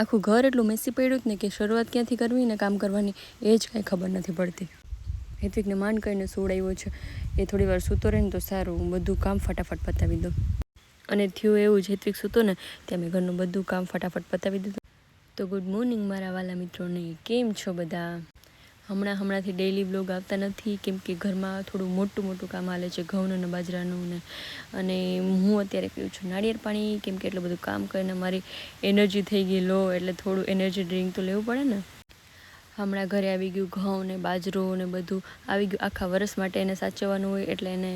આખું ઘર એટલું મેસી પડ્યું જ ને કે શરૂઆત ક્યાંથી કરવી ને કામ કરવાની એ જ કાંઈ ખબર નથી પડતી. હેત્વિકને માંડ કરીને સોડાવ્યો છે. એ થોડી વાર સૂતો રહે ને તો સારું, બધું કામ ફટાફટ પતાવી દઉં. અને થયું એવું જ, હેત્વિક સૂતો ને ત્યાં મેં ઘરનું બધું કામ ફટાફટ પતાવી દીધું. તો ગુડ મોર્નિંગ મારા વાલા મિત્રોને, કેમ છો બધા? હમણાંથી ડેઈલી બ્લોગ આવતા નથી કેમ કે ઘરમાં થોડું મોટું કામ હાલે છે, ઘઉંનું ને બાજરાનું ને. અને હું અત્યારે પીવું છું નાળિયેર પાણી કેમ કે એટલું બધું કામ કરીને મારી એનર્જી થઈ ગઈ લો, એટલે થોડું એનર્જી ડ્રિંક તો લેવું પડે ને. હમણાં ઘરે આવી ગયું ઘઉં ને બાજરો ને બધું આવી ગયું, આખા વર્ષ માટે એને સાચવવાનું હોય એટલે એને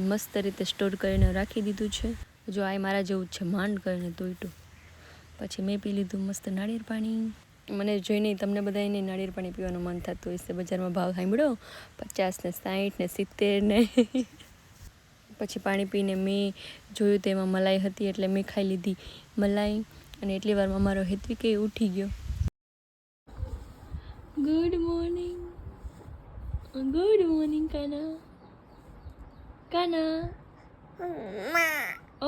મસ્ત રીતે સ્ટોર કરીને રાખી દીધું છે. જો આ મારા જેવું જ છે, માંડ કરીને તોયટું. પછી મેં પી લીધું મસ્ત નાળિયેર પાણી. મને જોઈને તમને બધાને નાળિયેર પાણી પીવાનું મન થતું હશે. બજારમાં ભાવ સાંભળ્યો 50 ને 60 ને 70 ને. પછી પાણી પીને મેં જોયું તેમાં મલાઈ હતી એટલે મેં ખાઈ લીધી મલાઈ. અને એટલી વારમાં મારો હેત્વિકે ઉઠી ગયો. Good morning Kana.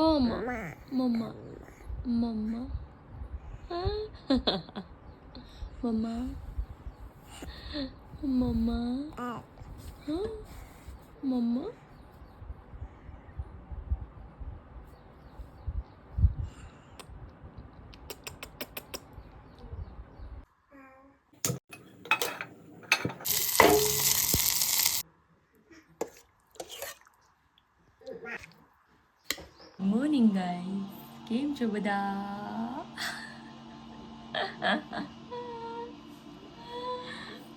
ઓ mumma mumma mumma mumma mumma. Morning guys, કેમ છો બધા?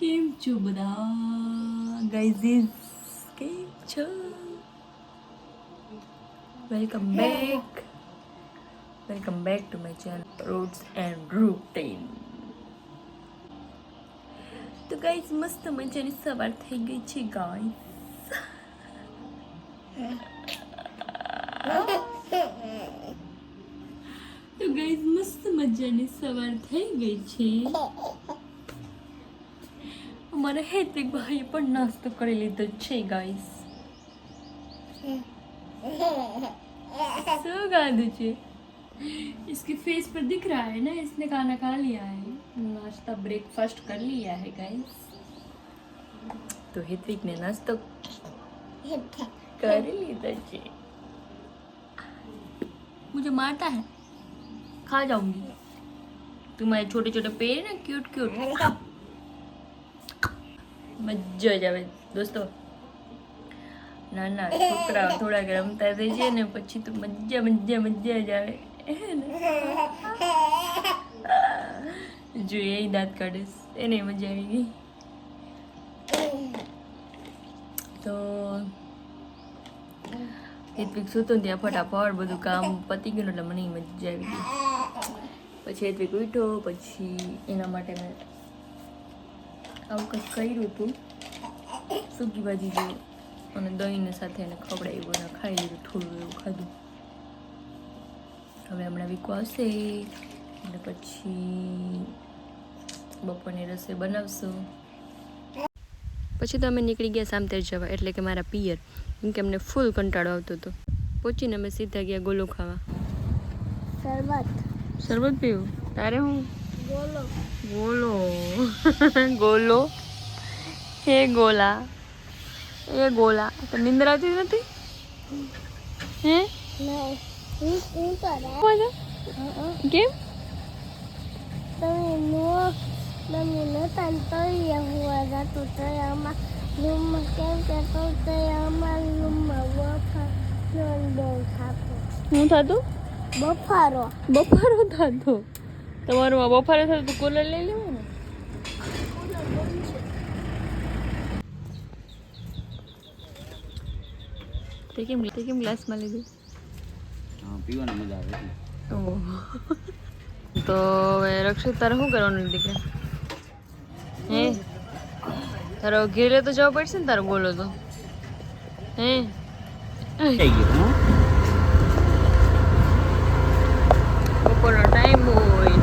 કેમ છો બધા ગાઈઝ? કેમ છો? Welcome back to my channel roots and routine. તો ગાઈઝ મસ્ત મજાની સવાર થઈ ગઈ છે ગાઈઝ. તો ગાઈઝ મસ્ત મજાની સવાર થઈ ગઈ છે. અમારા હેત્વિક ભાઈએ પણ નાસ્તો કરી લીધો છે ગાઈઝ. શું ખાધું છે? इसके फेस पर दिख रहा है ना, इसने खाना खा लिया है, नाश्ता ब्रेकफास्ट कर लिया है गाइस. तो હેત્વિક ને નાસ્તો कर લીધો છે. मुझे मारता है, खा जाऊंगी. तुम्हारे छोटे छोटे पैर ना क्यूट क्यूट. મજા જ આવે દોસ્તો. નાના છોકરા થોડાક રમતા થઈ જાય ને પછી તો મજા જ આવે. જો એ દાંત કાઢે એને મજા આવી ગઈ. તો હેત્વિક સૂતો ત્યાં ફટાફટ બધું કામ પતી ગયું એટલે મને મજા આવી ગઈ. પછી હેત્વિક ઉઠ્યો, પછી એના માટે મેં આવું કંઈક કર્યું હતું, સૂકી ભાજી જેવું, અને દહીંને સાથે એને ખવડાવ્યું અને ખાઈ લીધું, થોડું એવું ખાધું. હવે હમણાં વીકો આવશે એટલે પછી બપોરની રસોઈ બનાવશું. પછી તો અમે નીકળી ગયા સામતેર જવા, એટલે કે મારા પિયર, કેમ કે અમને ફૂલ કંટાળો આવતો હતો. પહોંચીને અમે સીધા ગયા ગોલો ખાવા. શરબત પીવું? તારે હું? ગોલો હે ગોલા એ ગોલા. તો નિંદર આવતી નથી હે? કેમ? હું થતું? બફારો થતો. તમારું બફારો થતો તો કુલર લઈ લેવું ને. તે કેમ ગ્લાસમાં લીધું? પીવાની મજા આવે. તો હવે રક્ષિત તારે શું કરવાનું દીકરા? હે તારો ઘેરે તો જવા પડશે ને, તારો બોલો તો હે બપોરનો ટાઈમ હોય,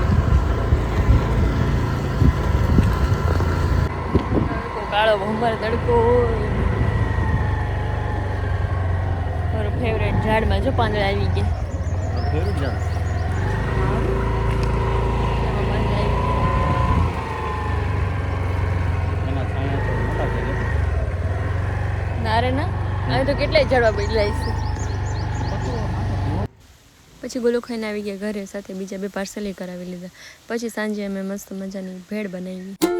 કાળો ભંભાર તડકો હોય. મારો ફેવરેટ ઝાડમાં જો પાંદડા આવી ગયા. તો કેટલાય ઝાડવા બદલાય છે. પછી ગોલો ખાઈને આવી ગયા ઘરે, સાથે બીજા 2 પાર્સલ કરાવી લીધા. પછી સાંજે અમે મસ્ત મજાની ભેળ બનાવી.